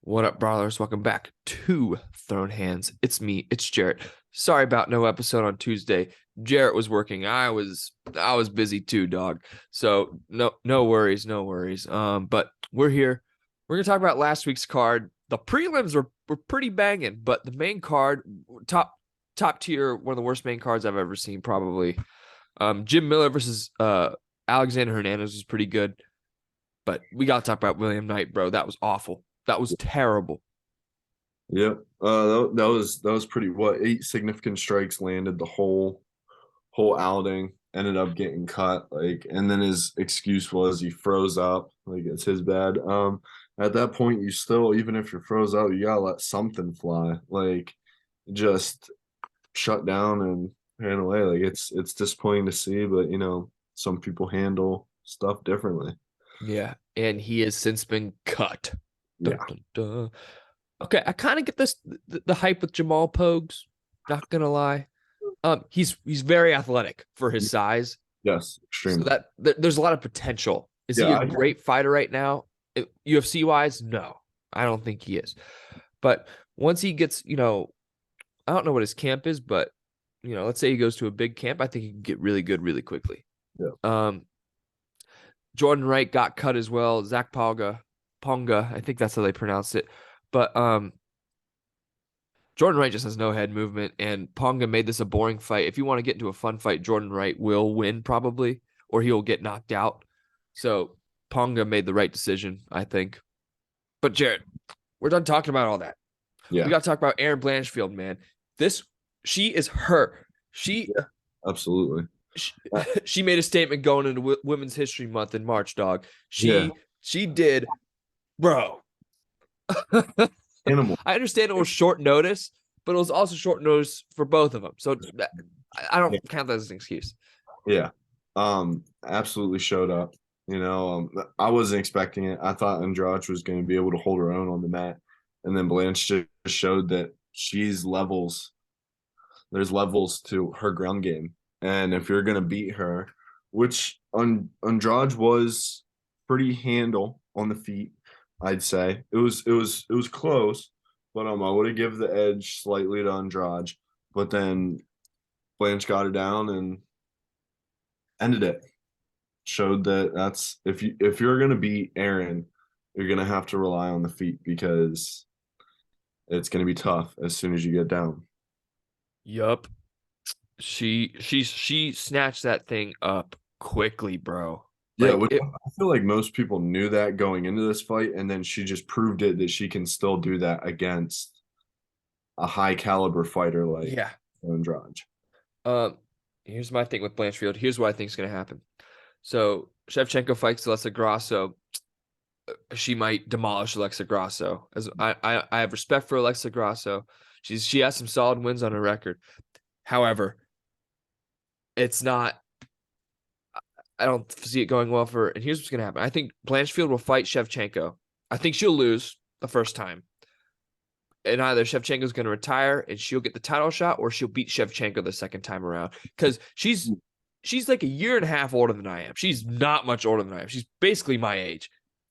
What up, brawlers? Welcome back to Thrown Hands. It's me, it's Jarrett. Sorry about no episode on Tuesday. Jarrett was working. I was busy too, dog. So no worries, no worries. But we're here. We're gonna talk about last week's card. The prelims were pretty banging, but the main card, top tier, one of the worst main cards I've ever seen, probably. Jim Miller versus Alexander Hernandez was pretty good. But we gotta talk about William Knight, bro. That was awful. That was terrible. Yep. That was pretty. What, 8 significant strikes landed the whole outing. Ended up getting cut. And then his excuse was he froze up. Like, it's his bad. At that point, you still, even if you're froze up, you gotta let something fly. Like, just shut down and ran away. Like, it's disappointing to see, but some people handle stuff differently. Yeah, and he has since been cut. Dun, Yeah. dun, dun. Okay, I kind of get the hype with Jamal Pogues. Not gonna lie, he's very athletic for his size, Yes. so Extremely. there's a lot of potential. Is he Yeah. a great fighter right now? UFC wise, no, I don't think he is. But once he gets, I don't know what his camp is, but let's say he goes to a big camp, I think he can get really good really quickly. Yeah. Jordan Wright got cut as well. Zach Ponga, I think that's how they pronounce it. But Jordan Wright just has no head movement, and Ponga made this a boring fight. If you want to get into a fun fight, Jordan Wright will win probably, or he'll get knocked out. So Ponga made the right decision, I think. But Jarrett, we're done talking about all that. We Yeah. got to talk about Erin Blanchfield, man. She is her. Yeah. Absolutely. She, Uh, she made a statement going into Women's History Month in March, dog. Yeah. She did, bro. Animal. I understand it was short notice, but it was also short notice for both of them. So I don't Yeah. count that as an excuse. Yeah. Absolutely showed up. I wasn't expecting it. I thought Andrade was going to be able to hold her own on the mat. And then Blanche just showed that there's levels to her ground game. And if you're going to beat her, which Andrade was pretty handle on the feet, I'd say. It was close, but I would have give the edge slightly to Andrade. But then Blanche got her down and ended it. Showed that that's if you're gonna beat Aaron, you're gonna have to rely on the feet because it's gonna be tough as soon as you get down. Yup. She snatched that thing up quickly, bro. Yeah, Like which I feel like most people knew that going into this fight, and then she just proved it that she can still do that against a high caliber fighter like yeah. Andrade. Um, Here's my thing with Blanchfield. Here's what I think is gonna happen. So Shevchenko fights Alexa Grasso. She might demolish Alexa Grasso. As I have respect for Alexa Grasso. She has some solid wins on her record. However, it's not. I don't see it going well for her. And here's what's gonna happen. I think Blanchfield will fight Shevchenko. I think she'll lose the first time. And either Shevchenko's going to retire and she'll get the title shot, or she'll beat Shevchenko the second time around. Because she's like a year and a half older than I am. She's not much older than I am. She's basically my age,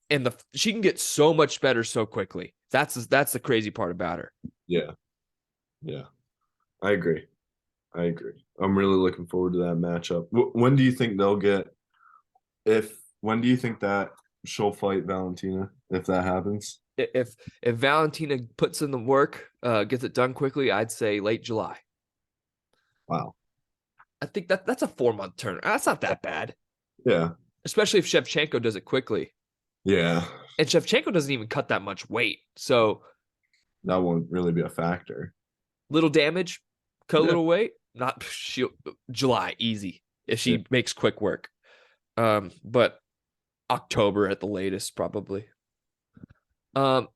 and she can get so much better so quickly. That's the crazy part about her. Yeah, yeah, I agree. I agree. I'm really looking forward to that matchup. When do you think they'll get? If when do you think that she'll fight Valentina if that happens? If Valentina puts in the work, gets it done quickly, I'd say late July. Wow. I think that's a 4 month turn. That's not that bad, Yeah. especially if Shevchenko does it quickly. Yeah. And Shevchenko doesn't even cut that much weight. So That won't really be a factor. little damage, cut a Yeah. little weight. Not July, easy if Yeah. she makes quick work. But October at the latest, probably. All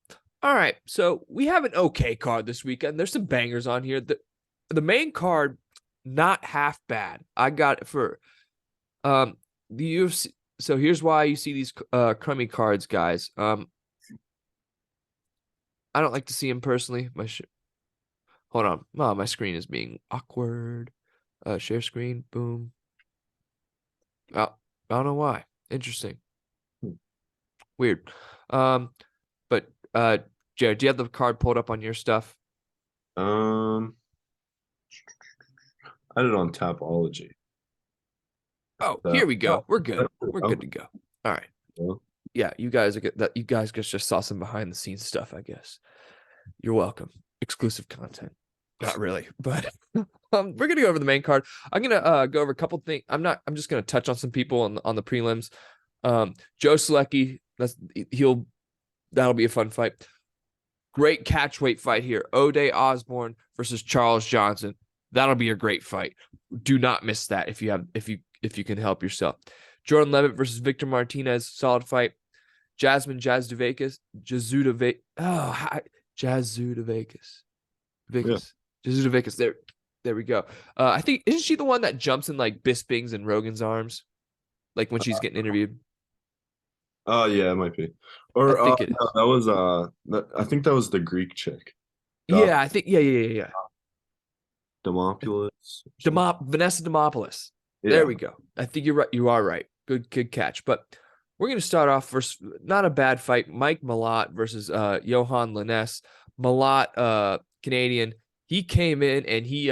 right. So we have an okay card this weekend. There's some bangers on here. The main card, not half bad. I got it for the UFC. So here's why you see these crummy cards, guys. I don't like to see them personally. Hold on. Oh, my screen is being awkward. Share screen. Boom. Oh, I don't know why. Interesting. Hmm. Weird. But Jared, do you have the card pulled up on your stuff? Um, I had it on Tapology. Oh, So, here we oh, go. We're good. We're oh, good to go. All right. well, Yeah, you guys are good. That you guys just saw some behind the scenes stuff, I guess. You're welcome. Exclusive content. Not really, but we're gonna go over the main card. I'm gonna go over a couple things. I'm just gonna touch on some people on the prelims. Joe Selecki, that'll be a fun fight. Great catch weight fight here. O'Day Osborne versus Charles Johnson. That'll be a great fight. Do not miss that if you can help yourself. Jordan Levitt versus Victor Martinez. Solid fight. Jasmine Jazdavakis. Jazudavakis. yeah. Jazudavakis. There we go. I think isn't she the one that jumps in like Bisping's and Rogan's arms? Like when she's getting interviewed? Oh, yeah, it might be. I Or think it no, is. that was I think that was the Greek chick. Doc Yeah, I think yeah. Demopoulos. Or something. Vanessa Demopoulos. There Yeah. we go. I think you're right. You are right. Good catch. But we're gonna start off first. Not a bad fight. Mike Malott versus Johan Liness. Malott, Canadian. He came in and he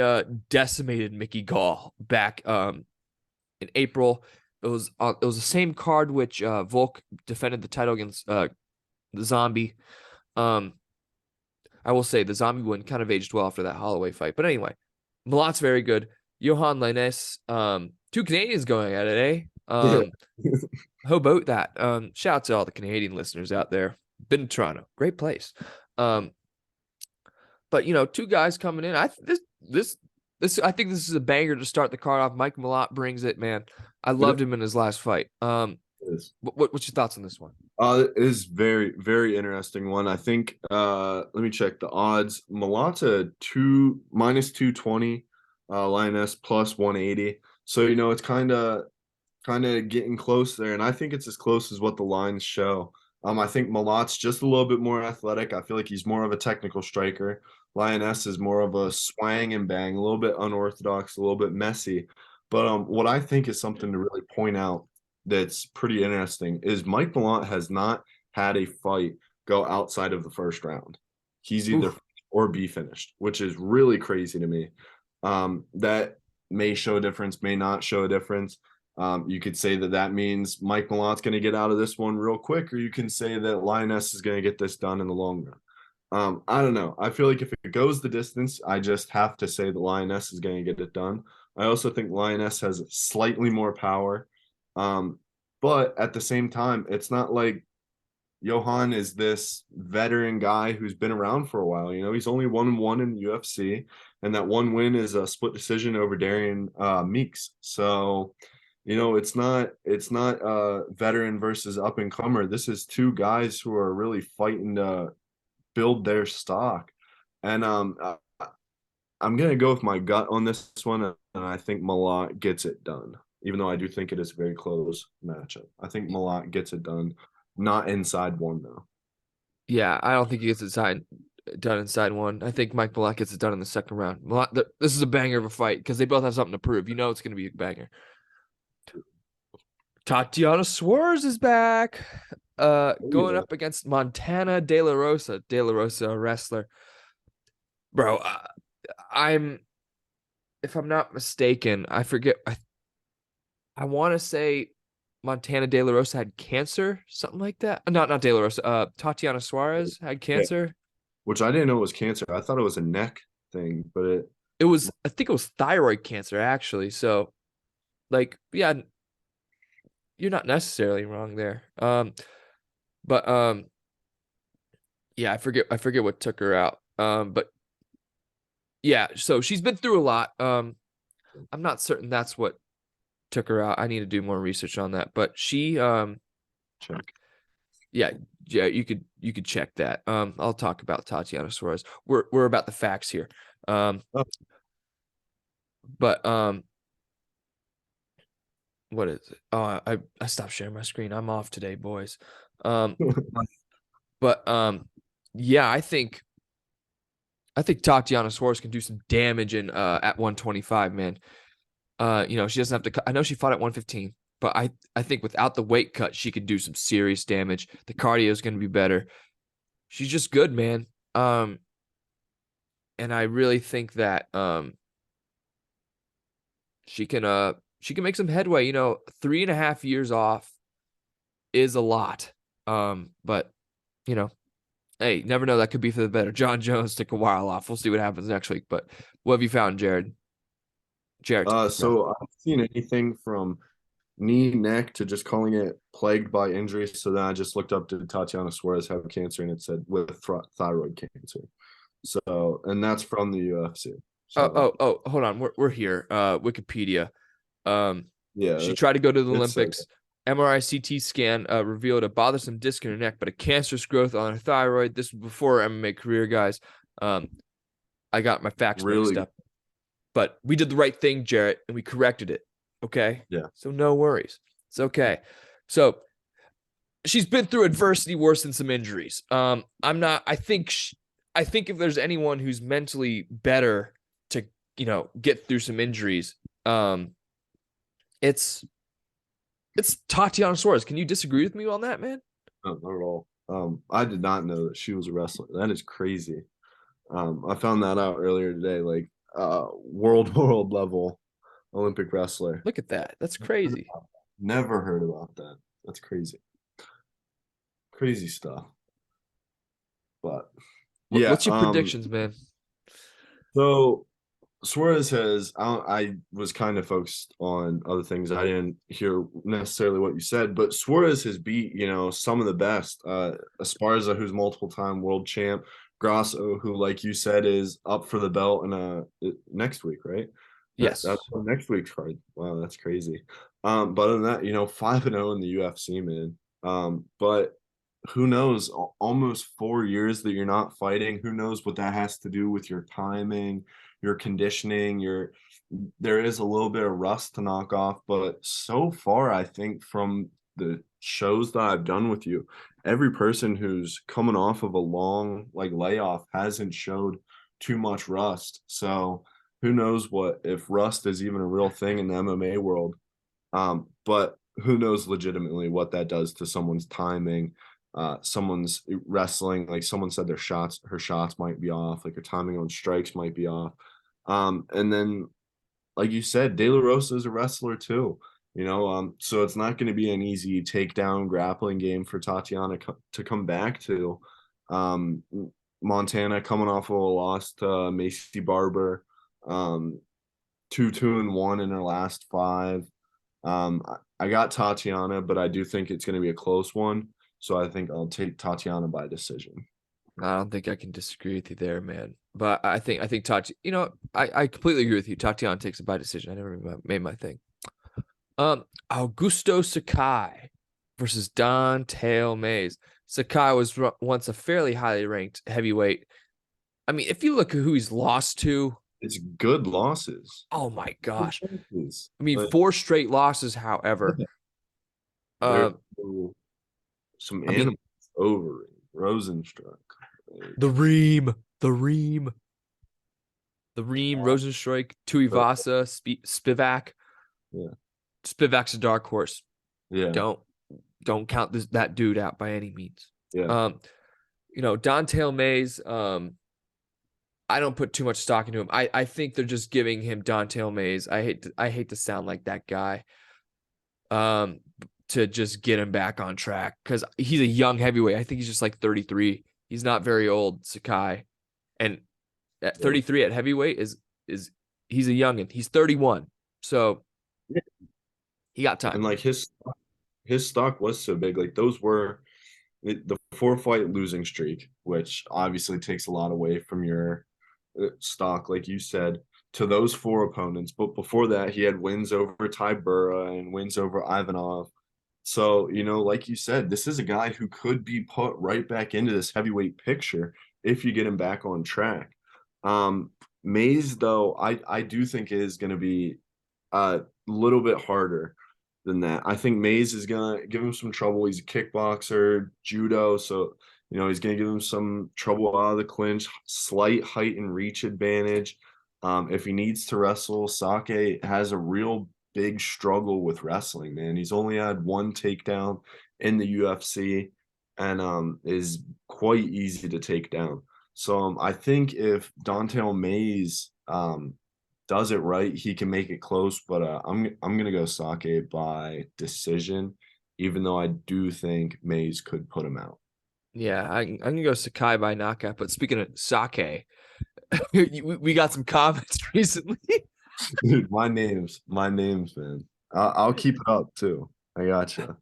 decimated Mickey Gall back in April. It was the same card which Volk defended the title against the Zombie. I will say the Zombie one kind of aged well after that Holloway fight. But anyway, Malott's very good. Johan Liness, two Canadians going at it, eh? How about that? Shout out to all the Canadian listeners out there. Been to Toronto, great place. But two guys coming in. I think this is a banger to start the card off. Mike Malott brings it, man. I loved him in his last fight. What's your thoughts on this one? It is very, very interesting one. I think let me check the odds. Malata minus 220, Lioness plus 180. So it's kind of getting close there, and I think it's as close as what the lines show. I think Malot's just a little bit more athletic. I feel like he's more of a technical striker. Lioness is more of a swang and bang, a little bit unorthodox, a little bit messy. But what I think is something to really point out that's pretty interesting is Mike Malott has not had a fight go outside of the first round. He's either or be finished, which is really crazy to me. That may show a difference, may not show a difference. You could say that means Mike Malott's going to get out of this one real quick, or you can say that Lioness is going to get this done in the long run. I don't know. I feel like if it goes the distance, I just have to say that Lioness is going to get it done. I also think Lioness has slightly more power. But at the same time, it's not like Johan is this veteran guy who's been around for a while. He's only 1-1 in the UFC, and that one win is a split decision over Darian Meeks. So, it's not veteran versus up and comer. This is two guys who are really fighting to build their stock. And I'm gonna go with my gut on this one, and I think Malott gets it done. Even though I do think it is a very close matchup. I think Malott gets it done. Not inside one, though. Yeah, I don't think he gets it done inside one. I think Mike Malott gets it done in the second round. This is a banger of a fight because they both have something to prove. It's going to be a banger. Tatiana Suarez is back. Going up against Montana De La Rosa. De La Rosa, a wrestler. Bro, if I'm not mistaken, I forget. I want to say Montana De La Rosa had cancer, something like that. Not De La Rosa. Tatiana Suarez had cancer. Yeah. Which I didn't know was cancer. I thought it was a neck thing, but it was. I think it was thyroid cancer, actually. So, yeah, you're not necessarily wrong there. But yeah, I forget what took her out. But yeah, so she's been through a lot. I'm not certain that's what took her out. I need to do more research on that. But she check. Yeah, you could check that. I'll talk about Tatiana Suarez. We're about the facts here. But what is it? Oh, I stopped sharing my screen. I'm off today, boys. But yeah, I think Tatiana Suarez can do some damage in at 125, man. She doesn't have to. I know she fought at 115, but I think without the weight cut, she could do some serious damage. The cardio is going to be better. she's just good, man. And I really think that she can make some headway. 3.5 years off is a lot. But you know, hey, never know, that could be for the better. John Jones took a while off. We'll see what happens next week. But what have you found, Jared? Jarrett, rather. So I've seen anything from knee, neck to just calling it plagued by injury. So then I just looked up, did Tatiana Suarez have cancer? And it said with thyroid cancer. So, and that's from the UFC. So, Hold on. We're here. Wikipedia. yeah, She tried to go to the it said Olympics. MRI CT scan revealed a bothersome disc in her neck, but a cancerous growth on her thyroid. This was before her MMA career, guys. I got my facts mixed really, up, but we did the right thing, Jarrett, and we corrected it. Okay. yeah. So no worries. It's okay. So she's been through adversity worse than some injuries. I think if there's anyone who's mentally better to, get through some injuries, it's Tatiana Suarez. Can you disagree with me on that, man? No, not at all. I did not know that she was a wrestler. That is crazy. I found that out earlier today. Like, world level Olympic wrestler. Look at that. That's crazy. Never heard about that. That's crazy. Crazy stuff. But yeah, What's your predictions, man? so Suarez has. I was kind of focused on other things. I didn't hear necessarily what you said, but Suarez has beat some of the best. Esparza, who's multiple time world champ. Grasso, who, like you said, is up for the belt in next week, right? Yes. That's next week's card. Wow, that's crazy. But other than that, 5-0 in the UFC, man. But who knows? Almost 4 years that you're not fighting. Who knows what that has to do with your timing, your conditioning, there is a little bit of rust to knock off, but so far, I think from the shows that I've done with you, every person who's coming off of a long layoff hasn't showed too much rust. So who knows what if rust is even a real thing in the MMA world. But who knows legitimately what that does to someone's timing, someone's wrestling. Like someone said, her shots might be off, like her timing on strikes might be off. And then, like you said, De La Rosa is a wrestler too. So it's not going to be an easy takedown grappling game for Tatiana to come back to. Montana coming off of a loss to Macy Barber, 2-2-1 in her last 5. I got Tatiana, but I do think it's going to be a close one. So I think I'll take Tatiana by decision. I don't think I can disagree with you there, man. But I think I completely agree with you. Tatiana takes it by decision. I never made my thing. Augusto Sakai versus Don'Tale Mayes. Sakai was once a fairly highly ranked heavyweight. I mean, if you look at who he's lost to, it's good losses. Oh my gosh. Losses. I mean, 4 straight losses, however. Some animals over Rosenstruck. The Ream, Rosenstruck, Tuivasa, Spivak. Yeah. Spivak's a dark horse. Yeah. Don't count that dude out by any means. Yeah. Don'Tale Mayes, I don't put too much stock into him. I think they're just giving him Don'Tale Mayes. I hate to sound like that guy. To just get him back on track because he's a young heavyweight. I think he's just like 33. He's not very old, Sakai. And at 33 at heavyweight is he's a youngin. He's 31. So he got time. And like his stock was so big. Like those were the 4-fight losing streak, which obviously takes a lot away from your stock, like you said, to those 4 opponents. But before that, he had wins over Tybura and wins over Ivanov. So, like you said, this is a guy who could be put right back into this heavyweight picture if you get him back on track. Mayes, though, I do think is going to be a little bit harder than that. I think Mayes is going to give him some trouble. He's a kickboxer, judo, so he's going to give him some trouble out of the clinch, slight height and reach advantage. If he needs to wrestle, Sake has a real big struggle with wrestling, man. He's only had 1 takedown in the UFC. and is quite easy to take down. So I think if Dontel Mays does it right, he can make it close. But I'm gonna go Sake by decision, even though I do think Mays could put him out. Yeah, I'm gonna go Sakai by knockout. But speaking of sake, we got some comments recently. Dude, my names, man. I'll keep it up too. I gotcha.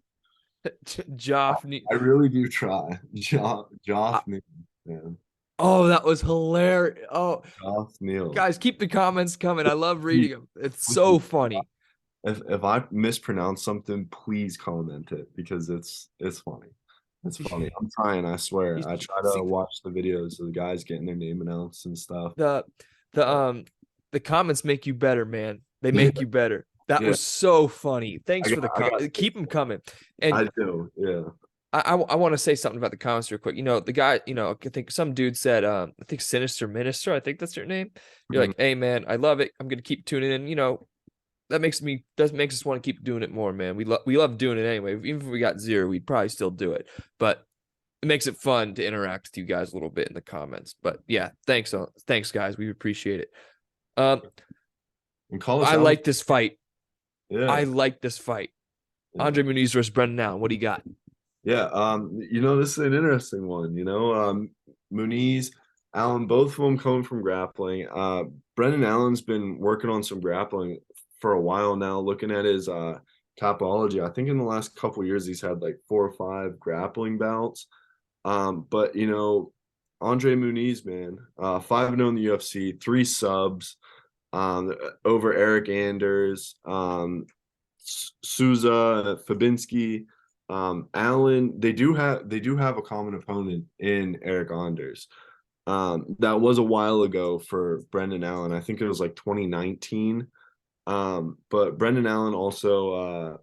Joff. I really do try. Joff Neal, man. Oh, that was hilarious. Oh, Joff Neal. guys, keep the comments coming. I love reading them. It's Listen, so funny. if I mispronounce something, please comment it because it's funny. It's funny. I'm trying, I swear. I try to See, watch the videos of the guys getting their name announced and stuff. the the comments make you better, man. They make you better. That Yeah, was so funny. Thanks I for the got, I got, comment. Keep them coming. And I do. Yeah. I want to say something about the comments real quick. The guy, I think some dude said, I think Sinister Minister, I think that's your name. You're Mhm. like, hey man, I love it. I'm gonna keep tuning in. That makes us want to keep doing it more, man. We love doing it anyway. Even if we got 0, we'd probably still do it. But it makes it fun to interact with you guys a little bit in the comments. But yeah, thanks guys. We appreciate it. And call us I out. like this fight. Yeah. I like this fight. Yeah. Andre Muniz versus Brendan Allen. What do you got? Yeah, this is an interesting one. Muniz, Allen, both of them coming from grappling. Brendan Allen's been working on some grappling for a while now. Looking at his topology, I think in the last couple of years he's had like 4 or 5 grappling bouts. But Andre Muniz, man, 5-0 in the UFC, 3 subs, over Eric Anders, Souza, Fabinski. Allen, they do have a common opponent in Eric Anders. That was a while ago for Brendan Allen. I think it was like 2019. But Brendan Allen also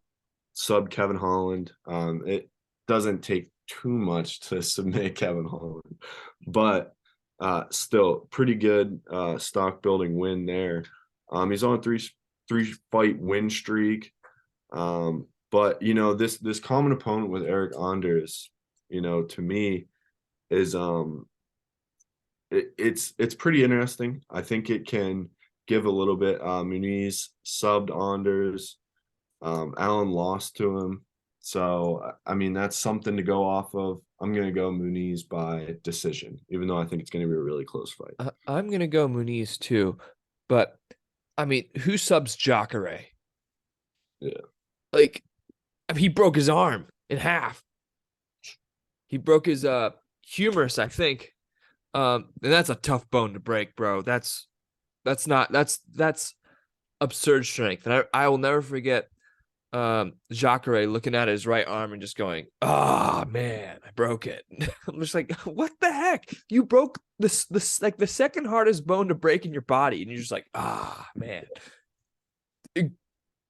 subbed Kevin Holland. It doesn't take too much to submit Kevin Holland, but still pretty good stock building win there. He's on a three fight win streak. But this common opponent with Eric Anders, to me is it's pretty interesting. I think it can give a little bit. Muniz subbed Anders. Allen lost to him. So I mean that's something to go off of. I'm gonna go Muniz by decision, even though I think it's gonna be a really close fight. I'm gonna go Muniz too, but I mean, who subs Jacare? Yeah. Like, he broke his arm in half. He broke his humerus, I think. And that's a tough bone to break, bro. That's absurd strength. And I will never forget Jacare looking at his right arm and just going, "Ah, man, I broke it." I'm just like, what the heck? You broke this like the second hardest bone to break in your body, and you're just like, "Ah, man."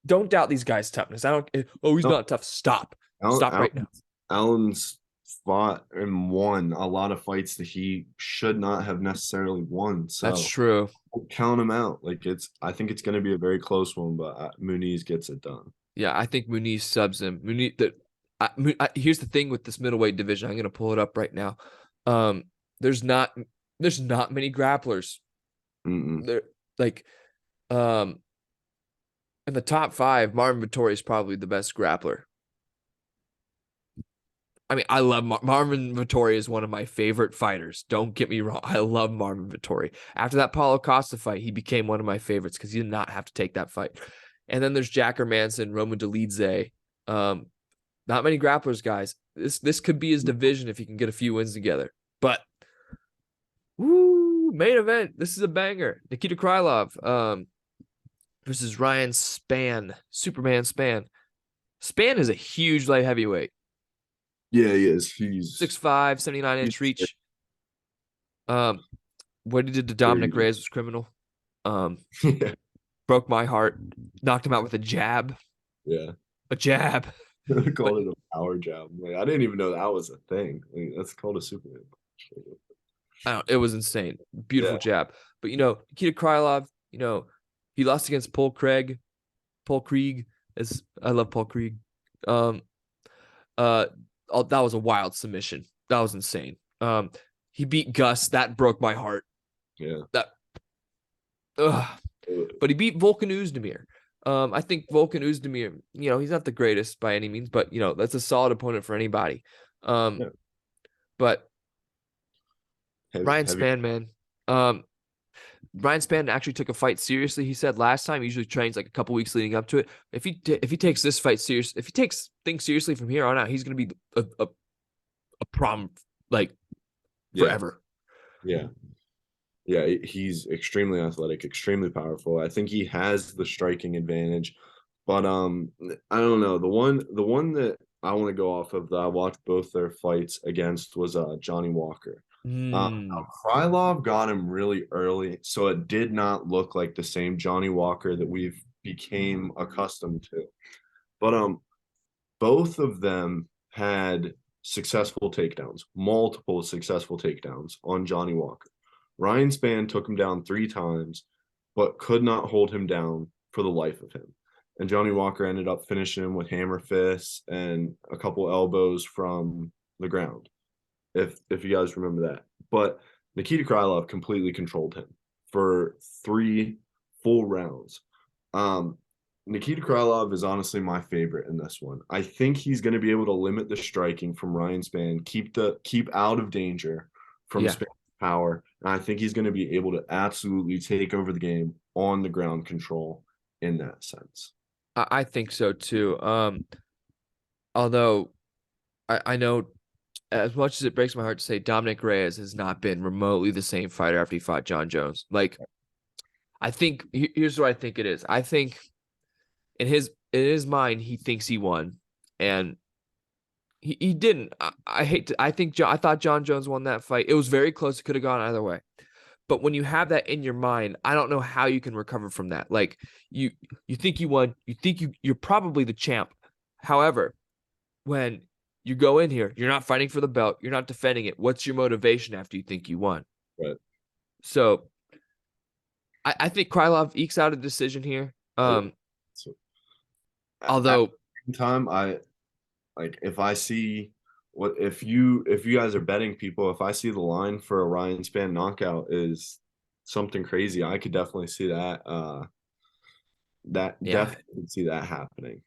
Don't doubt these guys' toughness. He's not tough. Stop right now. Allen's fought and won a lot of fights that he should not have necessarily won. So That's true. Count him out. I think it's going to be a very close one, but Muniz gets it done. Yeah, I think Muniz subs him. Here's the thing with this middleweight division. I'm going to pull it up right now. There's not many grapplers. They're like, in the top 5, Marvin Vettori is probably the best grappler. I mean, I love Marvin Vettori is one of my favorite fighters. Don't get me wrong. I love Marvin Vettori. After that Paulo Costa fight, he became one of my favorites because he did not have to take that fight. And then there's Jack Hermanson, Roman Dolidze. Not many grapplers, guys. This could be his division if he can get a few wins together. But main event. This is a banger. Nikita Krylov versus Ryan Spann. Superman Spann. Spann is a huge light heavyweight. Yeah, he is. He's 6'5", 79-inch reach. What he did to Dominic Reyes was criminal. Broke my heart. Knocked him out with a jab. Yeah. A jab. They called it a power jab. I didn't even know that was a thing. That's called a Superman. It was insane. Beautiful jab. But Nikita Krylov, he lost against Paul Craig. Paul Krieg. I love Paul Krieg. oh, that was a wild submission. That was insane. He beat Gus. That broke my heart. Yeah. That, but he beat Volkan Oezdemir. I think Volkan Oezdemir, he's not the greatest by any means, but that's a solid opponent for anybody. Yeah. But Ryan Heavy. Spann, man. Ryan Spann actually took a fight seriously. He said last time he usually trains like a couple weeks leading up to it. If he takes this fight serious, if he takes things seriously from here on out, he's going to be a problem like forever. Yeah. Yeah, he's extremely athletic, extremely powerful. I think he has the striking advantage, but I don't know. The one that I want to go off of that I watched both their fights against was Johnny Walker. Now Krylov got him really early, so it did not look like the same Johnny Walker that we've became accustomed to. But both of them had successful takedowns, multiple successful takedowns on Johnny Walker. Ryan Spann took him down 3 times, but could not hold him down for the life of him. And Johnny Walker ended up finishing him with hammer fists and a couple elbows from the ground, if you guys remember that. But Nikita Krylov completely controlled him for 3 full rounds. Nikita Krylov is honestly my favorite in this one. I think he's going to be able to limit the striking from Ryan Spann, keep out of danger from Spann's power, and I think he's going to be able to absolutely take over the game on the ground control in that sense. I think so too. Although I know, as much as it breaks my heart to say, Dominic Reyes has not been remotely the same fighter after he fought John Jones. Like, I think here's what I think it is. I think in his mind, he thinks he won, and he didn't. I thought John Jones won that fight. It was very close. It could have gone either way. But when you have that in your mind, I don't know how you can recover from that. Like, you think you won, you think you're probably the champ. However, when you go in here, you're not fighting for the belt, you're not defending it. What's your motivation after you think you won? Right. So I think Krylov ekes out a decision here. Although at the time, I like, if I see if you guys are betting people, if I see the line for a Ryan Spann knockout is something crazy, I could definitely see that. Definitely see that happening.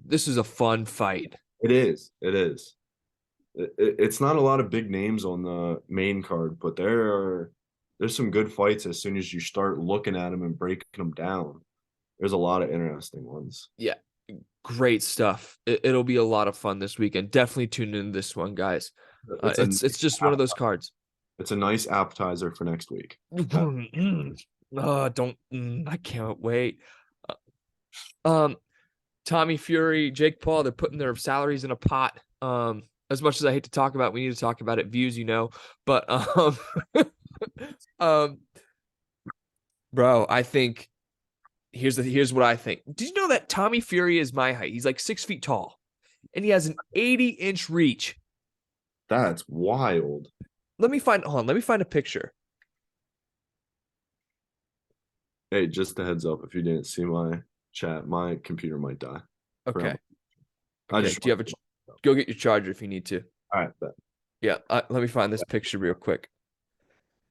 This is a fun fight. It is. It's not a lot of big names on the main card, but there's some good fights as soon as you start looking at them and breaking them down. There's a lot of interesting ones. Yeah. Great stuff. It'll be a lot of fun this weekend. Definitely tune in this one, guys. It's just one of those cards. It's a nice appetizer for next week. I can't wait. Tommy Fury, Jake Paul, they're putting their salaries in a pot. As much as I hate to talk about, we need to talk about it. Views, but bro, I think here's what I think. Did you know that Tommy Fury is my height? He's like 6 feet tall, and he has an 80-inch reach. That's wild. Let me find a picture. Hey, just a heads up, if you didn't see my chat, my computer might die. Okay. Do you have go get your charger if you need to. All right, bet. Yeah, let me find this picture real quick.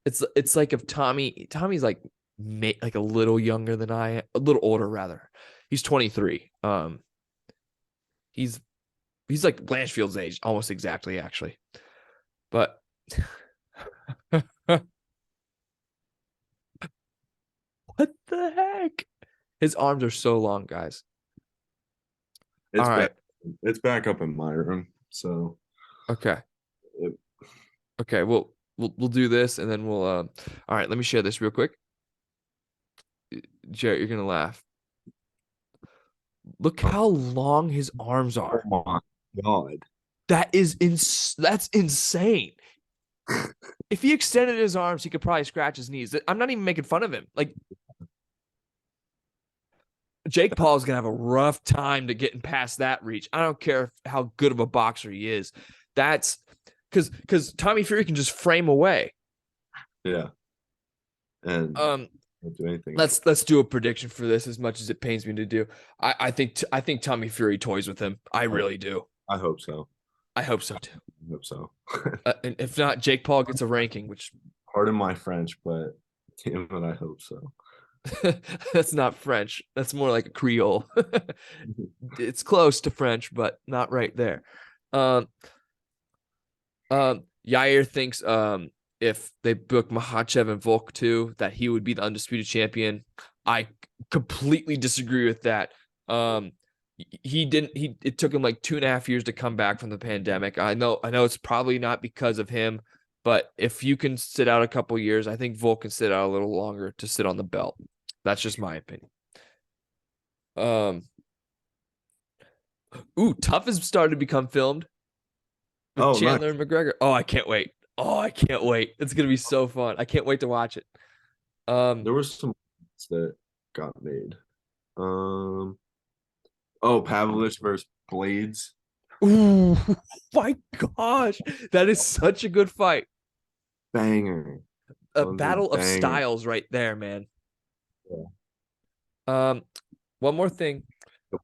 It's like if Tommy's like a little younger than I am, a little older rather. He's 23. He's like Blanchfield's age, almost exactly actually. But what the heck? His arms are so long, guys. It's back up in my room. So okay. Okay, we'll do this and then we'll all right, let me share this real quick. Jarrett, you're gonna laugh. Look how long his arms are. Oh my god. That's insane. If he extended his arms, he could probably scratch his knees. I'm not even making fun of him. Like, Jake Paul's gonna have a rough time to getting past that reach. I don't care how good of a boxer he is. That's because Tommy Fury can just frame away. Yeah. And don't do anything. Let's do a prediction for this, as much as it pains me to do. I think Tommy Fury toys with him. I really do. I hope so. I hope so too. I hope so. And if not, Jake Paul gets a ranking, which Pardon my French, but damn it, I hope so. that's not French. That's more like a Creole. It's close to French, but not right there. Um, Yair thinks if they book Makhachev and Volk too, that he would be the undisputed champion. I completely disagree with that. He didn't. It took him like 2.5 years to come back from the pandemic. I know it's probably not because of him, but if you can sit out a couple years, I think Volk can sit out a little longer to sit on the belt. That's just my opinion. Tough has started to become filmed with Oh, nice. Chandler and McGregor. Oh, I can't wait. Oh, I can't wait. It's gonna be so fun. I can't wait to watch it. There was some that got made. Oh, Pavlich versus Blades. Ooh, my gosh, that is such a good fight. Banger. A One's battle of banger. styles right there, man. Yeah. One more thing.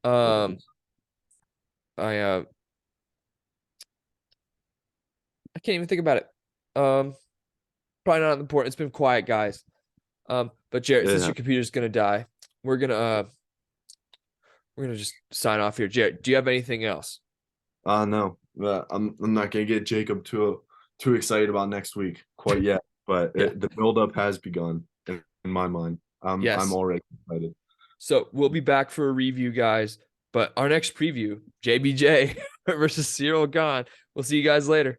I can't even think about it. Probably not important. It's been quiet, guys. But Jarrett, since Yeah. your computer's gonna die, we're gonna just sign off here. Jarrett, do you have anything else? No. I'm not gonna get Jacob too excited about next week quite yet, but Yeah. the buildup has begun in my mind. I'm Yes. already excited. So we'll be back for a review, guys. But our next preview, JBJ versus Cyril Gahn. We'll see you guys later.